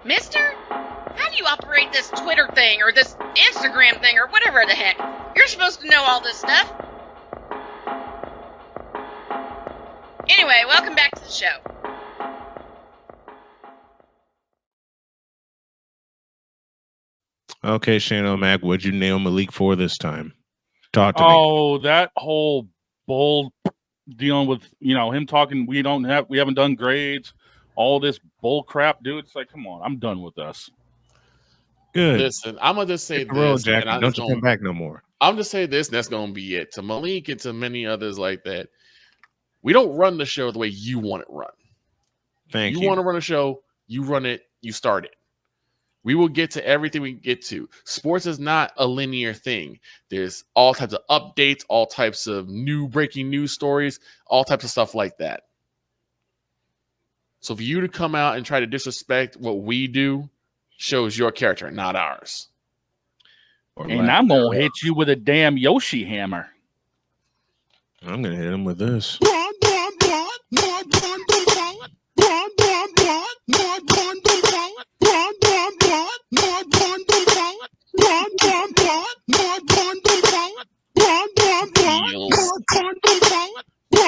Mister? How do you operate this Twitter thing or this Instagram thing or whatever the heck? You're supposed to know all this stuff. Anyway, welcome back to the show. Okay, Shane O'Mac, what'd you nail Malik for this time? Talk to me. Oh, that whole bull dealing with, him talking, we haven't done grades, all this bull crap, dude. It's like, come on, I'm done with this. Good. Listen, I'm gonna just say Hit the road, this, Jack, and don't you come back no more. I'm just say this, and that's gonna be it. To Malik and to many others like that, we don't run the show the way you want it run. Thank you. You want to run a show, you run it, you start it. We will get to everything we can get to. Sports is not a linear thing. There's all types of updates, all types of new breaking news stories, all types of stuff like that. So for you to come out and try to disrespect what we do shows your character, not ours. And I'm going to hit you with a damn Yoshi hammer. I'm going to hit him with this.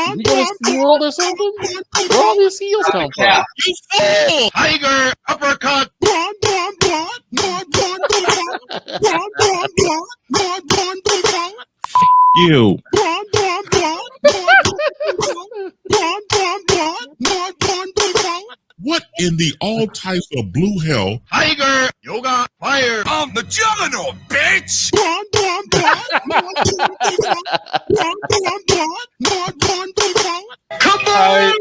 You gonna steal or something? Where all these seals come from? You fool! Tiger uppercut! You. What in the all types of blue hell? Tiger! Yoga! Fire! I'm the juggernaut, bitch! Come on!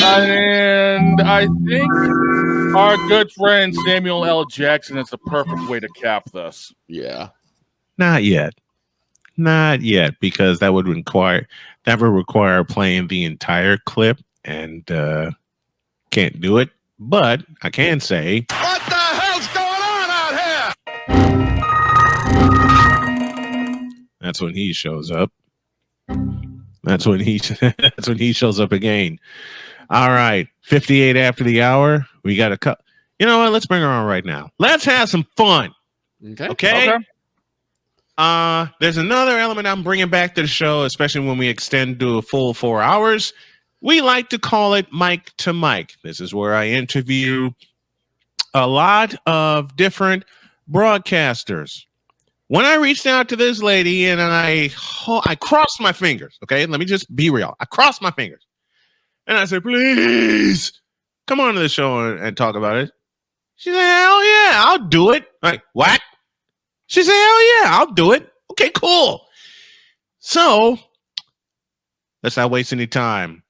And I think our good friend Samuel L. Jackson is the perfect way to cap this. Yeah. Not yet. Not yet, because that would require playing the entire clip, and can't do it. But I can say, What the hell's going on out here? that's when he shows up. That's when he shows up again. All right, 58 after the hour. We got a cut. You know what? Let's bring her on right now. Let's have some fun. Okay. There's another element I'm bringing back to the show, especially when we extend to a full 4 hours. We like to call it mic to mic. This is where I interview a lot of different broadcasters. When I reached out to this lady and I crossed my fingers, okay? Let me just be real. I crossed my fingers. And I said, please, come on to the show and talk about it. She said, hell yeah, I'll do it. Like, what? She said, hell yeah, I'll do it. Okay, cool. So, let's not waste any time.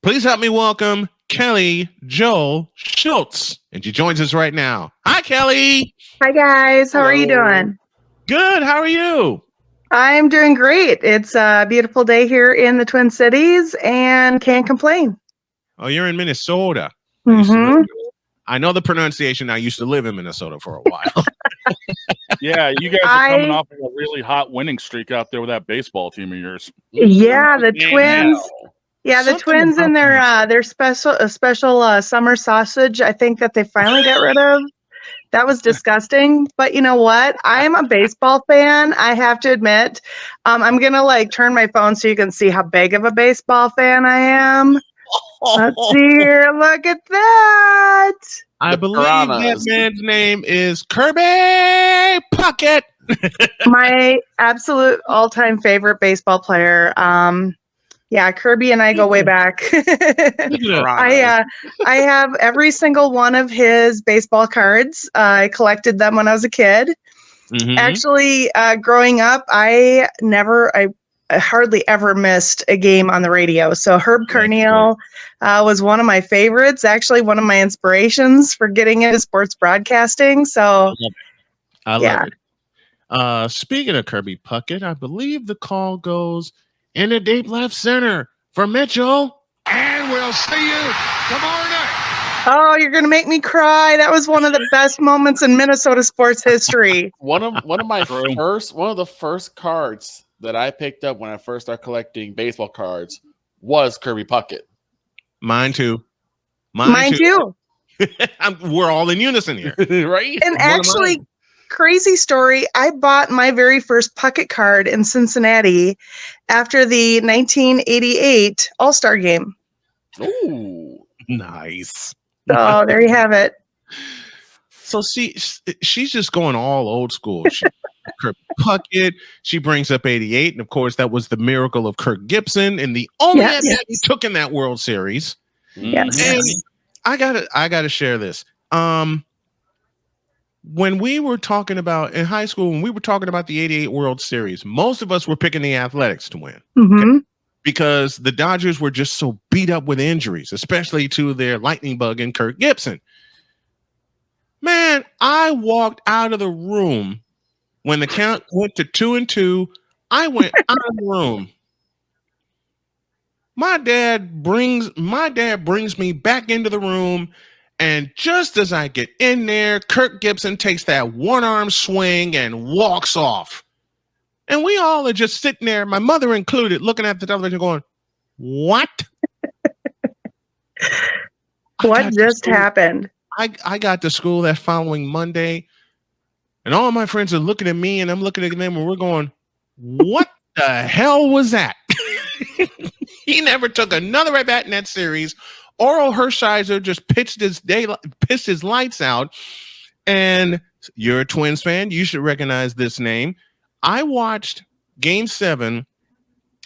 Please help me welcome Kelly Jo Schults. And she joins us right now. Hi, Kelly. Hi, guys. How are you doing? Good. How are you? I'm doing great. It's a beautiful day here in the Twin Cities and can't complain. Oh, you're in Minnesota. Mm-hmm. I know the pronunciation. I used to live in Minnesota for a while. Yeah, you guys are coming off of a really hot winning streak out there with that baseball team of yours. Yeah, the Twins. Yeah, the Twins and their special summer sausage, I think that they finally got rid of. That was disgusting. But you know what? I'm a baseball fan. I have to admit. I'm going to turn my phone so you can see how big of a baseball fan I am. Let's see here. Look at that. I believe that man's name is Kirby Puckett. My absolute all-time favorite baseball player. Yeah, Kirby and I go way back. I have every single one of his baseball cards. I collected them when I was a kid. Mm-hmm. Actually, growing up, I hardly ever missed a game on the radio. So Herb Carneal was one of my favorites, actually one of my inspirations for getting into sports broadcasting. So I love it. Speaking of Kirby Puckett, I believe the call goes in the deep left center for Mitchell. And we'll see you tomorrow night. Oh, you're gonna make me cry. That was one of the best moments in Minnesota sports history. One of the first cards that I picked up when I first started collecting baseball cards was Kirby Puckett. Mine too. Mine too. We're all in unison here. Right? And actually, crazy story, I bought my very first Puckett card in Cincinnati after the 1988 All-Star game. Ooh. Nice. So there you have it. So she's just going all old school. Kirk Puckett. She brings up 88, and of course that was the miracle of Kirk Gibson and the only at bat he took in that World Series. Yes. And I gotta share this. When we were talking about in high school, when we were talking about the 88 World Series, most of us were picking the Athletics to win. Mm-hmm. Because the Dodgers were just so beat up with injuries, especially to their lightning bug and Kirk Gibson. Man, I walked out of the room when the count went to 2-2. I went out of the room. My dad brings me back into the room, and just as I get in there, Kirk Gibson takes that one-arm swing and walks off. And we all are just sitting there, my mother included, looking at the television going, what? What just happened? I got to school that following Monday, and all my friends are looking at me, and I'm looking at them, and we're going, what the hell was that? He never took another at bat in that series. Oral Hershiser just pitched his lights out. And you're a Twins fan. You should recognize this name. I watched Game 7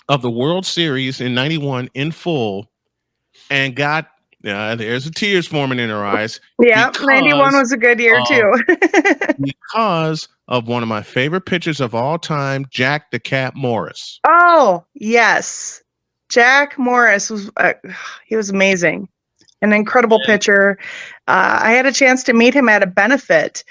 of the World Series in 91 in full and got there's the tears forming in her eyes. Yeah, 91 was a good year too. Because of one of my favorite pitchers of all time, Jack the Cat Morris. Oh, yes. Jack Morris was he was amazing. An incredible pitcher. I had a chance to meet him at a benefit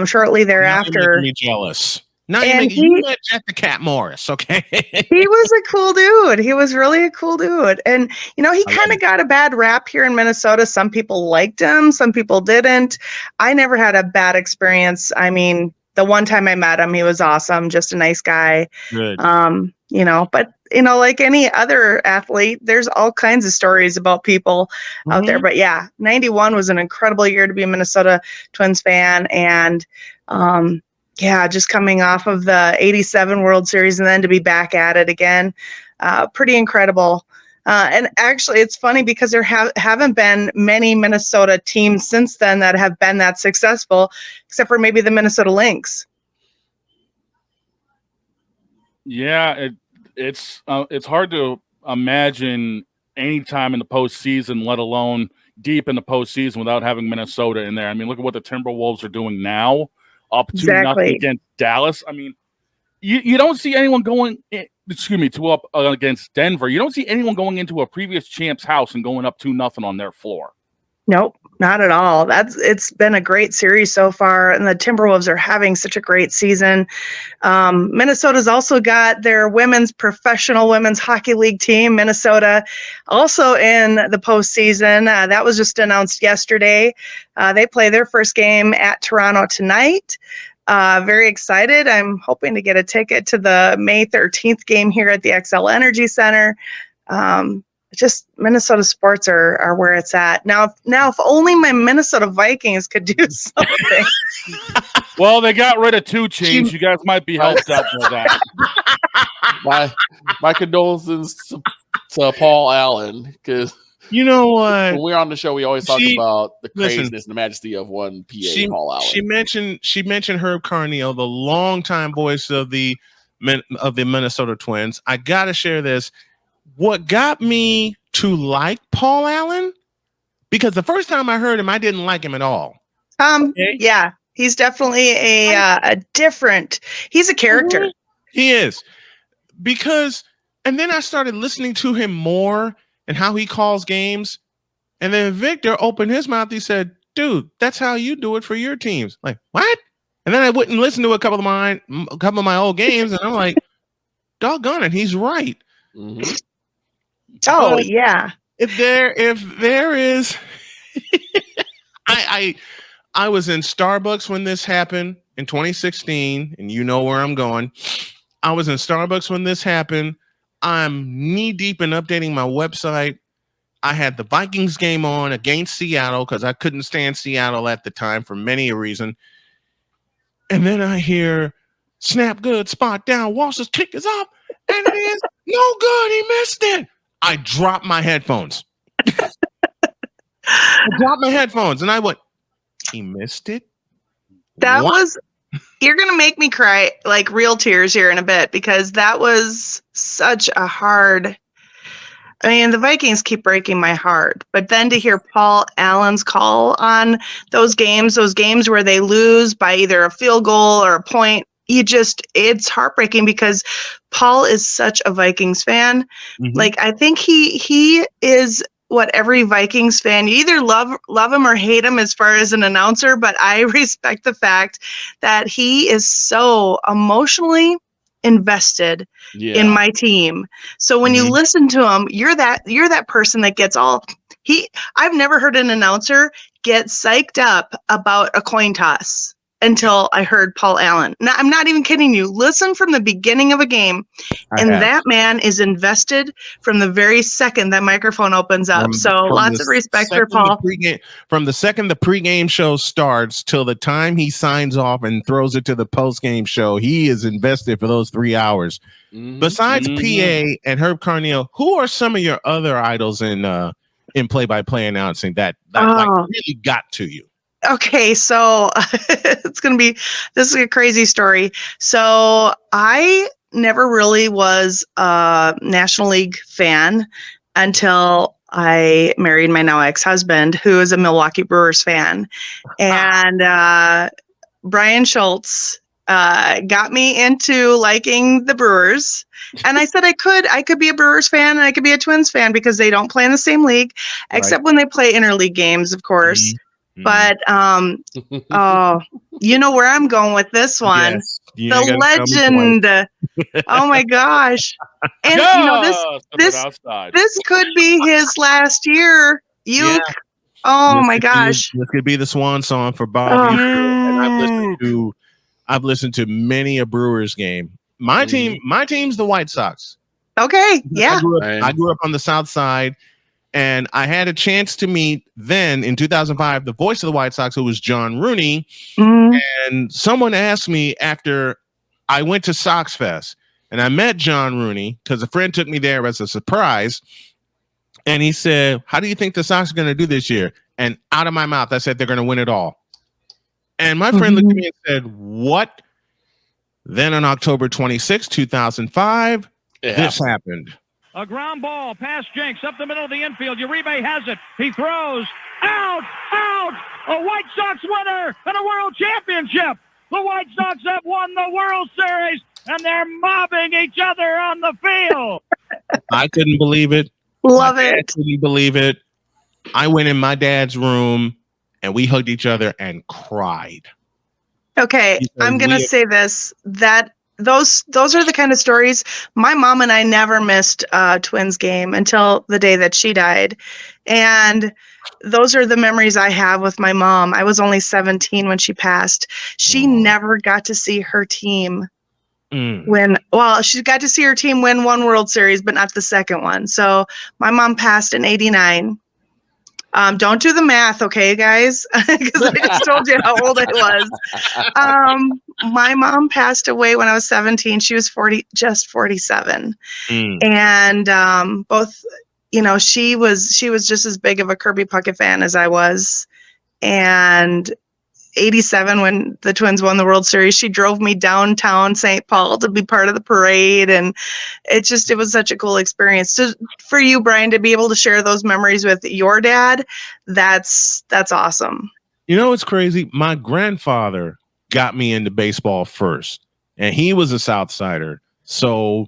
shortly thereafter. Now you're making me jealous. Now you met Jack the Cat Morris, okay? He was a cool dude. He was really a cool dude. And, he kind of got a bad rap here in Minnesota. Some people liked him. Some people didn't. I never had a bad experience. I mean, the one time I met him, he was awesome. Just a nice guy. Good. But, like any other athlete, there's all kinds of stories about people out there. But yeah, 91 was an incredible year to be a Minnesota Twins fan. And, just coming off of the 87 World Series and then to be back at it again. Pretty incredible. And actually, it's funny because there haven't been many Minnesota teams since then that have been that successful, except for maybe the Minnesota Lynx. Yeah, it's hard to imagine any time in the postseason, let alone deep in the postseason, without having Minnesota in there. I mean, look at what the Timberwolves are doing now. Up 2-0 against Dallas. I mean, you don't see anyone going up against Denver. You don't see anyone going into a previous champ's house and going up 2-0 on their floor. Nope, not at all. It's been a great series so far, and the Timberwolves are having such a great season. Minnesota's also got their professional women's hockey league team, Minnesota, also in the postseason. That was just announced yesterday. They play their first game at Toronto tonight. Very excited. I'm hoping to get a ticket to the May 13th game here at the XL Energy Center. Just Minnesota sports are where it's at now. If only my Minnesota Vikings could do something. Well, they got rid of 2 Chainz. You guys might be helped out by that. My condolences to Paul Allen, because you know what? When we're on the show, we always talk about the craziness and the majesty of one PA, Paul Allen. She mentioned Herb Carneal, the longtime voice of the Minnesota Twins. I gotta share this. What got me to like Paul Allen? Because the first time I heard him, I didn't like him at all. Okay? Yeah, he's definitely a different. He's a character. He is. And then I started listening to him more and how he calls games. And then Victor opened his mouth. He said, dude, that's how you do it for your teams. Like, what? And then I went and listened to a couple of my old games, and I'm like, doggone it, he's right. Mm-hmm. Oh, yeah. If there is, I was in Starbucks when this happened in 2016, and you know where I'm going. I was in Starbucks when this happened. I'm knee deep in updating my website, I had the Vikings game on against Seattle because I couldn't stand Seattle at the time for many a reason. And then I hear snap good, spot down, Walsh's kick is up, and it is no good. He missed it. I dropped my headphones. And I went, he missed it? That What? was, you're going to make me cry like real tears here in a bit, because that was such a hard, I mean, the Vikings keep breaking my heart, but then to hear Paul Allen's call on those games where they lose by either a field goal or a point, it's heartbreaking because Paul is such a Vikings fan. Mhm. Like, I think he is what every Vikings fan, you either love him or hate him as far as an announcer, but I respect the fact that he is so emotionally invested in my team. So when you listen to him, you're that person that gets all I've never heard an announcer get psyched up about a coin toss until I heard Paul Allen. Now, I'm not even kidding you. Listen from the beginning of a game, that man is invested from the very second that microphone opens up. So lots of respect for Paul. From the second the pregame show starts till the time he signs off and throws it to the postgame show, he is invested for those 3 hours. Besides PA and Herb Carneal, who are some of your other idols in play-by-play announcing that like really got to you? Okay, so this is a crazy story. So I never really was a National League fan until I married my now ex-husband, who is a Milwaukee Brewers fan. And Brian Schultz got me into liking the Brewers. And I said I could be a Brewers fan and I could be a Twins fan because they don't play in the same league, except when they play interleague games, of course. But you know where I'm going with this one. Yes. The legend. Oh my gosh. And you know, this could be his last year. Oh my gosh. This could be the swan song for Bob. And I've listened to many a Brewers game. My team's the White Sox. Okay. Yeah. I grew up on the South Side. And I had a chance to meet then in 2005 the voice of the White Sox, who was John Rooney. And someone asked me after I went to Sox Fest and I met John Rooney because a friend took me there as a surprise. And he said, "How do you think the Sox are going to do this year?" And out of my mouth, I said, "They're going to win it all." And my friend looked at me and said, "What?" Then on October 26, 2005, this happened. A ground ball past Jenks up the middle of the infield. Uribe has it. He throws. Out! A White Sox winner and a world championship. The White Sox have won the World Series, and they're mobbing each other on the field. I couldn't believe it. Love it. Couldn't believe it. I went in my dad's room, and we hugged each other and cried. Okay, I'm going to say this, that those are the kind of stories. My mom and I never missed a Twins game until the day that she died. And those are the memories I have with my mom. I was only 17 when she passed. She never got to see her team win. Well, she got to see her team win one World Series, but not the second one. So my mom passed in 89. Don't do the math, okay, guys? Because I just told you how old I was. My mom passed away when I was 17. She was 47. And both, you know, she was just as big of a Kirby Puckett fan as I was. And 87, when the Twins won the World Series, she drove me downtown St. Paul to be part of the parade. And it was such a cool experience. So for you, Brian, to be able to share those memories with your dad, that's awesome. You know, it's crazy. My grandfather got me into baseball first, and he was a South Sider. So,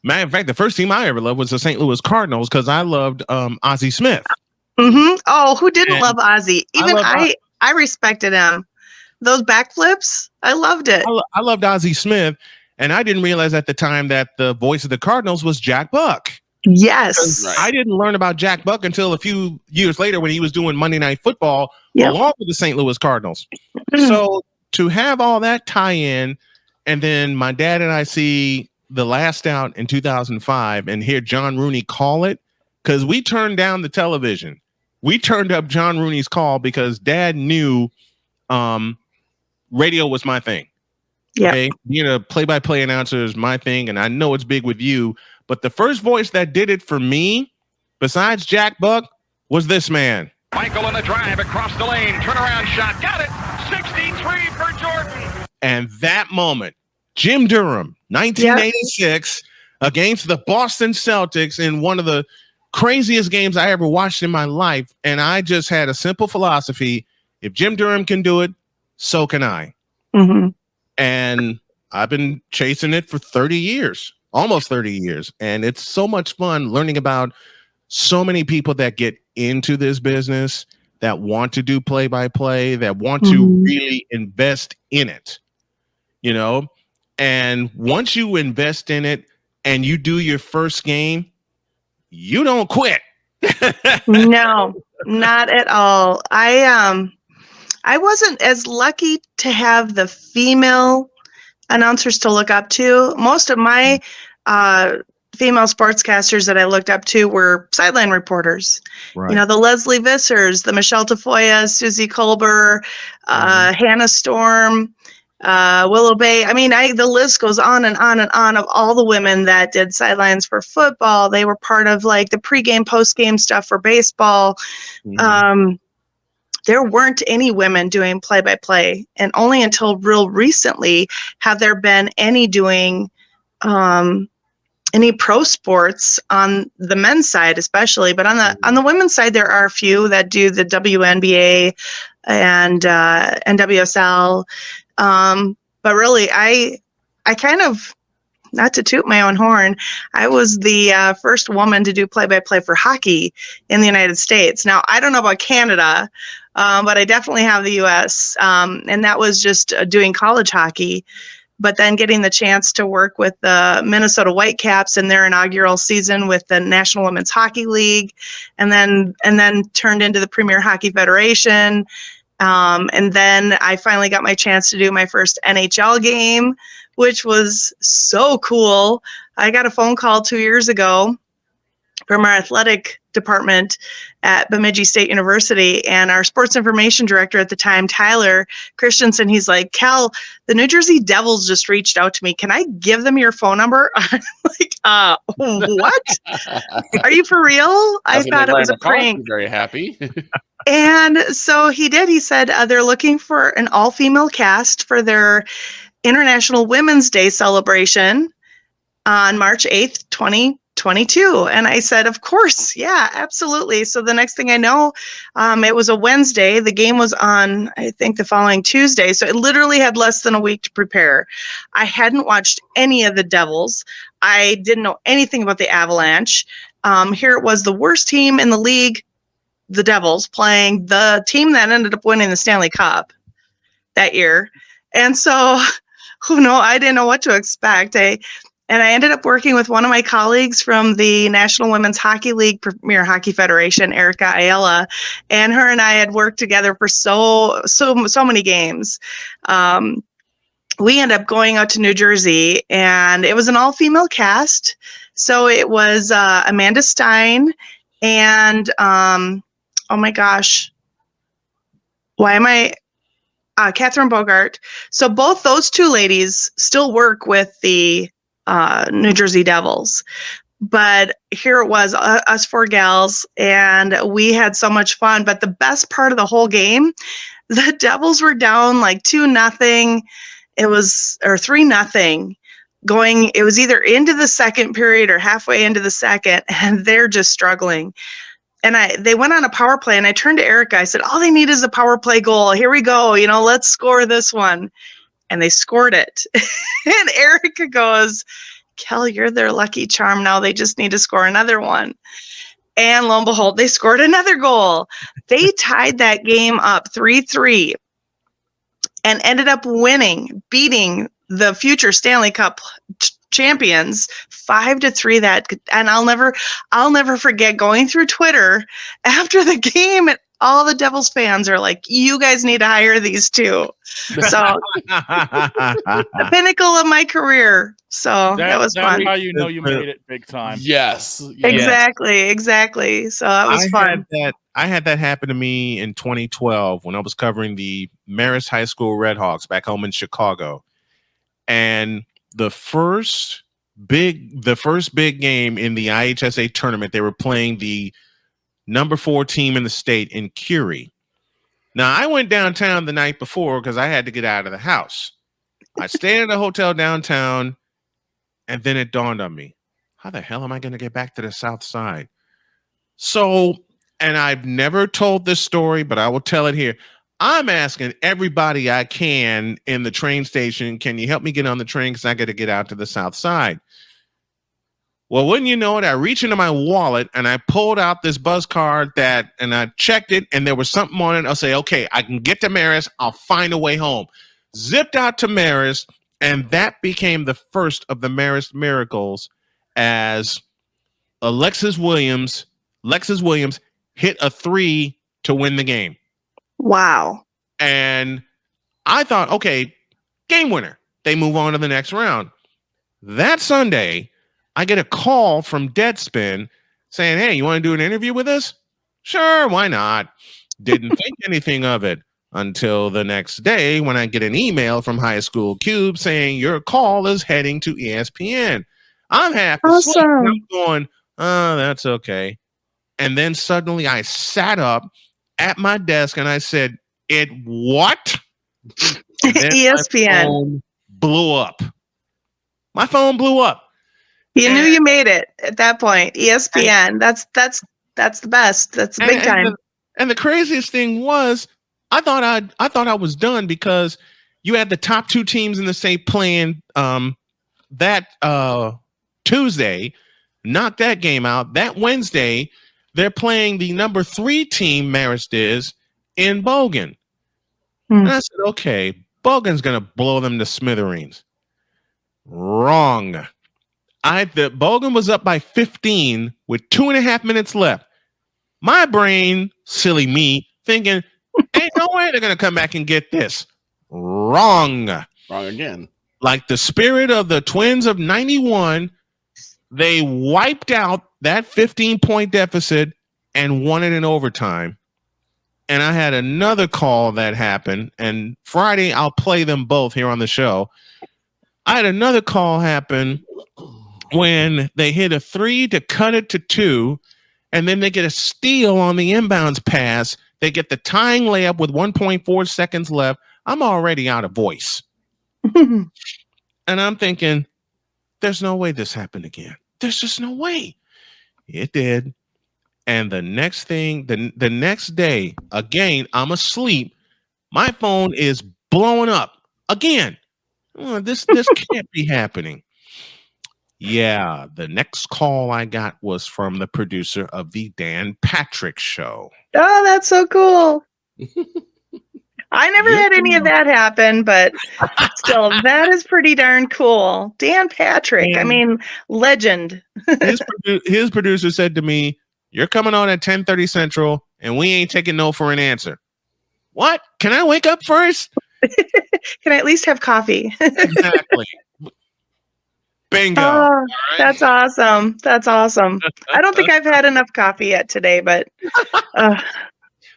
matter of fact, the first team I ever loved was the St. Louis Cardinals because I loved Ozzie Smith. Oh, who didn't love Ozzie? Even I respected him. Those backflips, I loved it. I loved Ozzie Smith, and I didn't realize at the time that the voice of the Cardinals was Jack Buck. Yes. I didn't learn about Jack Buck until a few years later when he was doing Monday Night Football along with the St. Louis Cardinals. So to have all that tie in, and then my dad and I see the last out in 2005 and hear John Rooney call it, because we turned down the television. We turned up John Rooney's Call because Dad knew radio was my thing. Yeah. Okay? Being a play-by-play announcer is my thing, and I know it's big with you. But the first voice that did it for me, besides Jack Buck, was this man. Michael on the drive across the lane. Turnaround shot. Got it. 63 for Jordan. And that moment, Jim Durham, 1986, against the Boston Celtics in one of the craziest games I ever watched in my life. And I just had a simple philosophy. If Jim Durham can do it, so can I. Mm-hmm. And I've been chasing it for 30 years, almost 30 years. And it's so much fun learning about so many people that get into this business, that want to do play-by-play, that want to really invest in it, you know? And once you invest in it and you do your first game, you don't quit. No, not at all. I wasn't as lucky to have the female announcers to look up to. Most of my female sportscasters that I looked up to were sideline reporters. Right. You know, the Leslie Vissers, the Michelle Tafoya, Susie Kolber, Hannah Storm, Willow Bay. I mean, the list goes on and on and on of all the women that did sidelines for football. They were part of like the pregame, postgame stuff for baseball. There weren't any women doing play-by-play, and only until real recently have there been any doing any pro sports on the men's side, especially. But on the women's side, there are a few that do the WNBA and NWSL. But really, I kind of, not to toot my own horn, I was the first woman to do play-by-play for hockey in the United States. Now, I don't know about Canada, but I definitely have the U.S., and that was just doing college hockey. But then getting the chance to work with the Minnesota Whitecaps in their inaugural season with the National Women's Hockey League, and then turned into the Premier Hockey Federation. And then I finally got my chance to do my first NHL game, which was so cool. I got a phone call 2 years ago from our athletic department at Bemidji State University, and our sports information director at the time, Tyler Christensen, he's like, "Cal, the New Jersey Devils just reached out to me. Can I give them your phone number?" I'm like, what? Are you for real? I thought it was a prank. Very happy. And so he did. He said they're looking for an all-female cast for their International Women's Day celebration on March 8th, 2022. And I said, of course, yeah, absolutely. So the next thing I know, it was a Wednesday. The game was on, I think, the following Tuesday. So it literally had less than a week to prepare. I hadn't watched any of the Devils. I didn't know anything about the Avalanche. Here it was, the worst team in the league, the Devils, playing the team that ended up winning the Stanley Cup that year. And so, I didn't know what to expect. I ended up working with one of my colleagues from the National Women's Hockey League Premier Hockey Federation, Erica Ayala, and her and I had worked together for so many games. We ended up going out to New Jersey, and it was an all-female cast. So it was Amanda Stein and oh my gosh, why am I? Catherine Bogart. So both those two ladies still work with the New Jersey Devils. But here it was, us four gals, and we had so much fun. But the best part of the whole game, the Devils were down like 2-0. It was, or 3-0. Going, it was either into the second period or halfway into the second, and they're just struggling. And they went on a power play, and I turned to Erica. I said, all they need is a power play goal. Here we go. Let's score this one. And they scored it. And Erica goes, Kel, you're their lucky charm now. They just need to score another one. And lo and behold, they scored another goal. They tied that game up 3-3 and ended up beating the future Stanley Cup champions 5-3. And I'll never forget going through Twitter after the game, and all the Devils fans are like, you guys need to hire these two. So the pinnacle of my career. So that was that's fun. how you know you made it big time. Yes. Exactly. So that was fun. I had that happen to me in 2012 when I was covering the Marist High School Redhawks back home in Chicago. And the first big game in the IHSA tournament, they were playing the number 4 team in the state in Curie. Now, I went downtown the night before because I had to get out of the house. I stayed at a hotel downtown, and then it dawned on me, how the hell am I going to get back to the South Side? So, and I've never told this story, but I will tell it here. I'm asking everybody I can in the train station, can you help me get on the train because I got to get out to the South Side? Well, wouldn't you know it, I reached into my wallet and I pulled out this bus card and I checked it and there was something on it. I'll say, okay, I can get to Marist. I'll find a way home. Zipped out to Marist, and that became the first of the Marist miracles as Lexus Williams hit a 3 to win the game. Wow. And I thought, okay, game winner. They move on to the next round. That Sunday, I get a call from Deadspin saying, hey, you want to do an interview with us? Sure, why not? Didn't think anything of it until the next day when I get an email from High School Cube saying your call is heading to ESPN. I'm half asleep. Awesome. I'm going, oh, that's okay. And then suddenly I sat up at my desk and I said, it what? ESPN. My phone blew up. My phone blew up. You knew you made it at that point. ESPN. That's the best. That's big time. And the craziest thing was, I thought I was done because you had the top 2 teams in the state playing that Tuesday, knocked that game out. That Wednesday, they're playing the number 3 team, Marist is, in Bogan. And I said, okay, Bogan's going to blow them to smithereens. Wrong. Bogan was up by 15 with 2.5 minutes left. My brain, silly me, thinking, ain't no way they're going to come back and get this. Wrong. Wrong again. Like the spirit of the Twins of 91, they wiped out that 15-point deficit and won it in overtime. And I had another call that happened, and Friday I'll play them both here on the show. I had another call happen when they hit a 3 to cut it to 2, and then they get a steal on the inbounds pass. They get the tying layup with 1.4 seconds left. I'm already out of voice. And I'm thinking, there's no way this happened again. There's just no way. It did. And the next thing, the next day, again, I'm asleep. My phone is blowing up again. Oh, this can't be happening. Yeah, the next call I got was from the producer of the Dan Patrick Show. Oh, that's so cool. I never had any of that happen, but still, that is pretty darn cool. Dan Patrick, I mean, legend. His producer said to me, you're coming on at 10:30 Central, and we ain't taking no for an answer. What? Can I wake up first? Can I at least have coffee? Exactly. Bingo. Oh, right. That's awesome. That's awesome. I don't think I've had enough coffee yet today, but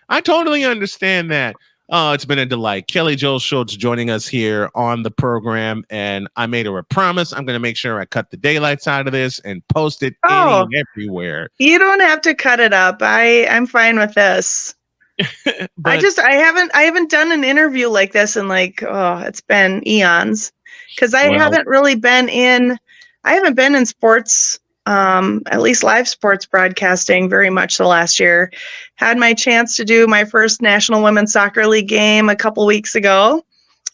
I totally understand that. It's been a delight. Kelly Jo Schultz joining us here on the program, and I made her a promise. I'm going to make sure I cut the daylights out of this and post it everywhere. You don't have to cut it up. I'm fine with this. I haven't done an interview like this in it's been eons, because I haven't been in sports, at least live sports broadcasting very much the last year. Had my chance to do my first National Women's Soccer League game a couple weeks ago.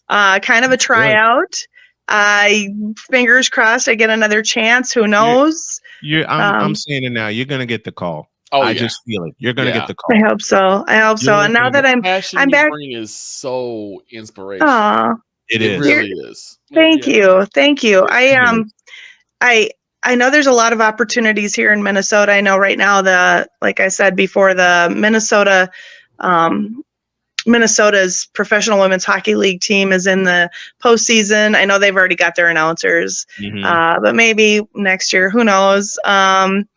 Kind of a tryout. Fingers crossed I get another chance. Who knows? I'm saying it now. You're going to get the call. I just feel it. You're going to get the call. I hope so. And now that I'm back, is so inspirational. Aw, it really is. Thank you. I know there's a lot of opportunities here in Minnesota. I know right now like I said before, the Minnesota Minnesota's professional women's hockey league team is in the postseason. I know they've already got their announcers, but maybe next year, who knows? And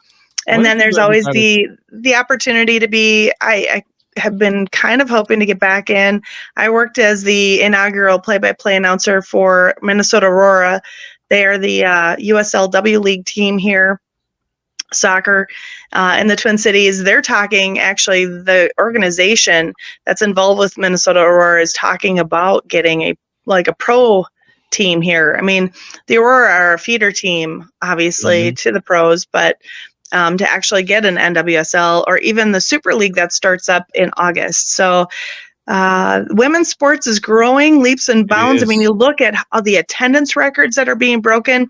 then there's always the opportunity to be. I have been kind of hoping to get back in. I worked as the inaugural play-by-play announcer for Minnesota Aurora. They are the USLW league team here, soccer in the Twin Cities. They're talking, actually, the organization that's involved with Minnesota Aurora is talking about getting a pro team here. I mean, the Aurora are a feeder team, obviously, to the pros, but to actually get an NWSL or even the Super League that starts up in August. So women's sports is growing leaps and bounds. I mean, you look at all the attendance records that are being broken,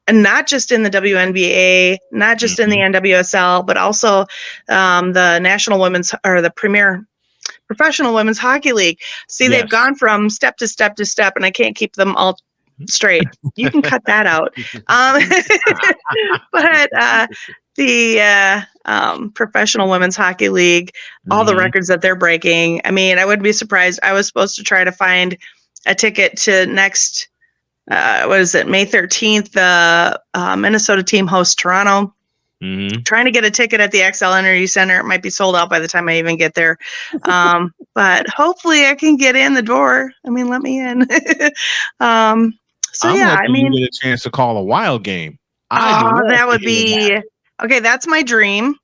and not just in the WNBA, not just in the NWSL, but also the National Women's or the Premier Professional Women's Hockey League. See, they've gone from step to step to step, and I can't keep them all straight. You can cut that out. But the Professional Women's Hockey League, all the records that they're breaking. I mean, I wouldn't be surprised. I was supposed to try to find a ticket to next, May 13th, the Minnesota team hosts Toronto. Trying to get a ticket at the XL Energy Center. It might be sold out by the time I even get there. But hopefully I can get in the door. I mean, let me in. You get a chance to call a wild game. That would be okay. That's my dream.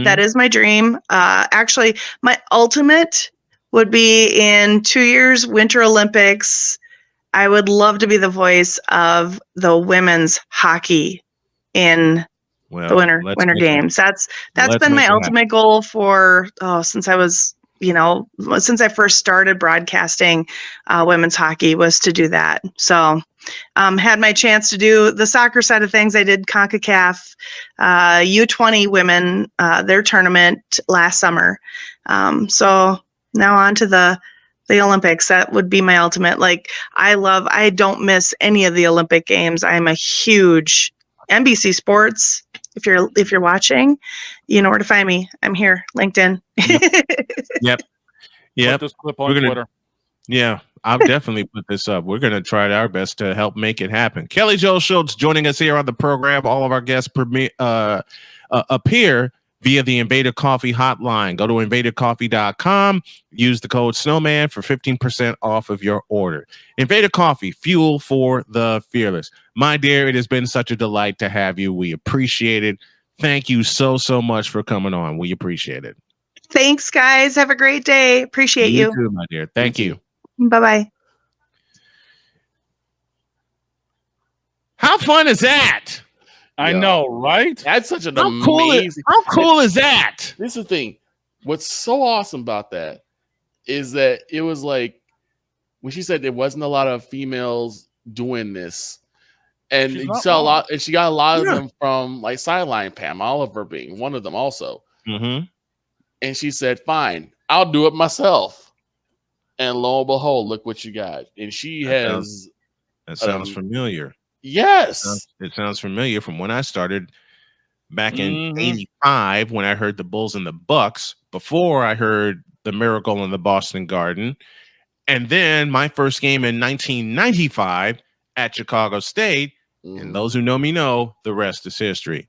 That is my dream. Actually, my ultimate would be in 2 years Winter Olympics. I would love to be the voice of the women's hockey in the winter games. That's been my ultimate goal for since I was, since I first started broadcasting women's hockey, was to do that. So had my chance to do the soccer side of things. I did CONCACAF U20 women, their tournament last summer. So now on to the Olympics. That would be my ultimate. Like, I don't miss any of the Olympic games. I'm a huge NBC Sports. If you're watching, you know where to find me. I'm here, LinkedIn. Yep. Put this clip on Twitter. Yeah, I'll definitely put this up. We're going to try our best to help make it happen. Kelly Jo Schultz joining us here on the program. All of our guests appear via the Invader Coffee hotline. Go to invadercoffee.com. Use the code Snowman for 15% off of your order. Invader Coffee, fuel for the fearless. My dear, it has been such a delight to have you. We appreciate it. Thank you so much for coming on. We appreciate it. Thanks, guys. Have a great day. Appreciate you. You too, my dear. Thank you. Bye-bye. How fun is that? I know, right? That's such an How amazing. How cool is that? This is the thing. What's so awesome about that is that it was like when she said there wasn't a lot of females doing this, and you saw a lot, and she got a lot of them from like Sideline Pam Oliver being one of them also. And she said, "Fine, I'll do it myself." And lo and behold, look what you got. And she has. That sounds familiar. Yes. It sounds familiar from when I started back in 85 when I heard the Bulls and the Bucks, before I heard the Miracle in the Boston Garden. And then my first game in 1995 at Chicago State. And those who know me know the rest is history.